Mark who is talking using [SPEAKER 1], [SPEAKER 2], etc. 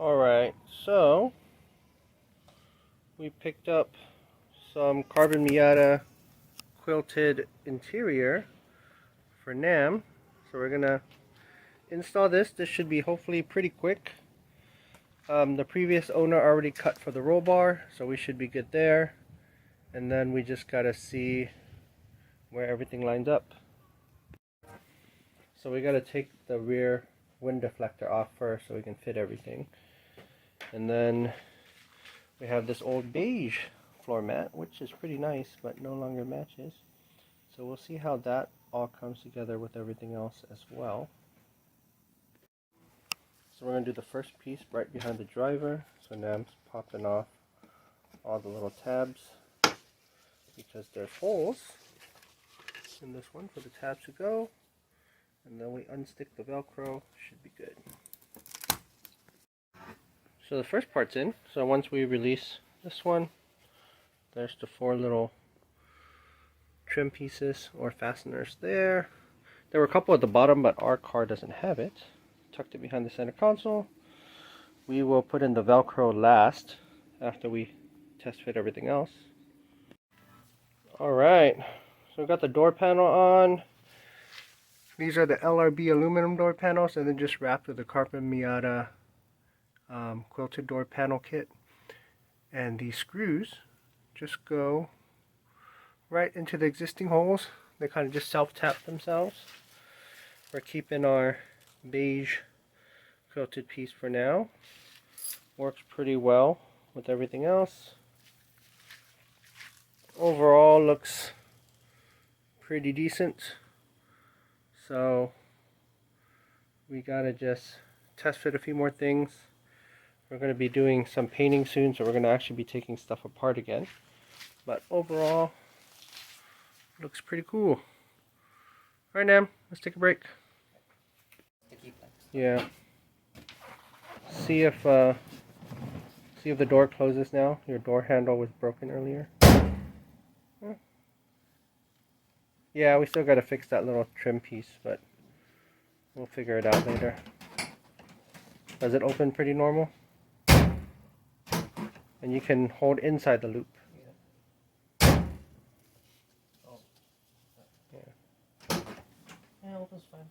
[SPEAKER 1] Alright, so we picked up some Carbon Miata Quilted interior for Nam. So we're gonna install this. This should be hopefully pretty quick. The previous owner already cut for the roll bar, so we should be good there. And then we just gotta see where everything lines up. So we gotta take the rear wind deflector off first so we can fit everything. And then we have this old beige floor mat, which is pretty nice but no longer matches. So we'll see how that all comes together with everything else as well. So we're going to do the first piece right behind the driver. So Nam's popping off all the little tabs because there's holes in this one for the tabs to go. And then we unstick the Velcro, should be good. So the first part's in. So once we release this one, there's the 4 little trim pieces or fasteners there. There were a couple at the bottom, but our car doesn't have it. Tucked it behind the center console. We will put in the Velcro last after we test fit everything else. Alright, so we've got the door panel on. These are the LRB aluminum door panels, and then just wrapped with the Carbon Miata quilted door panel kit. And these screws just go right into the existing holes. They kind of just self-tap themselves. We're keeping our beige quilted piece for now. Works pretty well with everything else. Overall looks pretty decent. So we gotta just test fit a few more things. We're going to be doing some painting soon, so we're going to actually be taking stuff apart again. But overall, looks pretty cool. Alright, Nam, let's take a break. Yeah. See if the door closes now. Your door handle was broken earlier. Yeah, we still got to fix that little trim piece, but we'll figure it out later. Does it open pretty normal? And you can hold inside the loop.
[SPEAKER 2] Yeah, opens fine.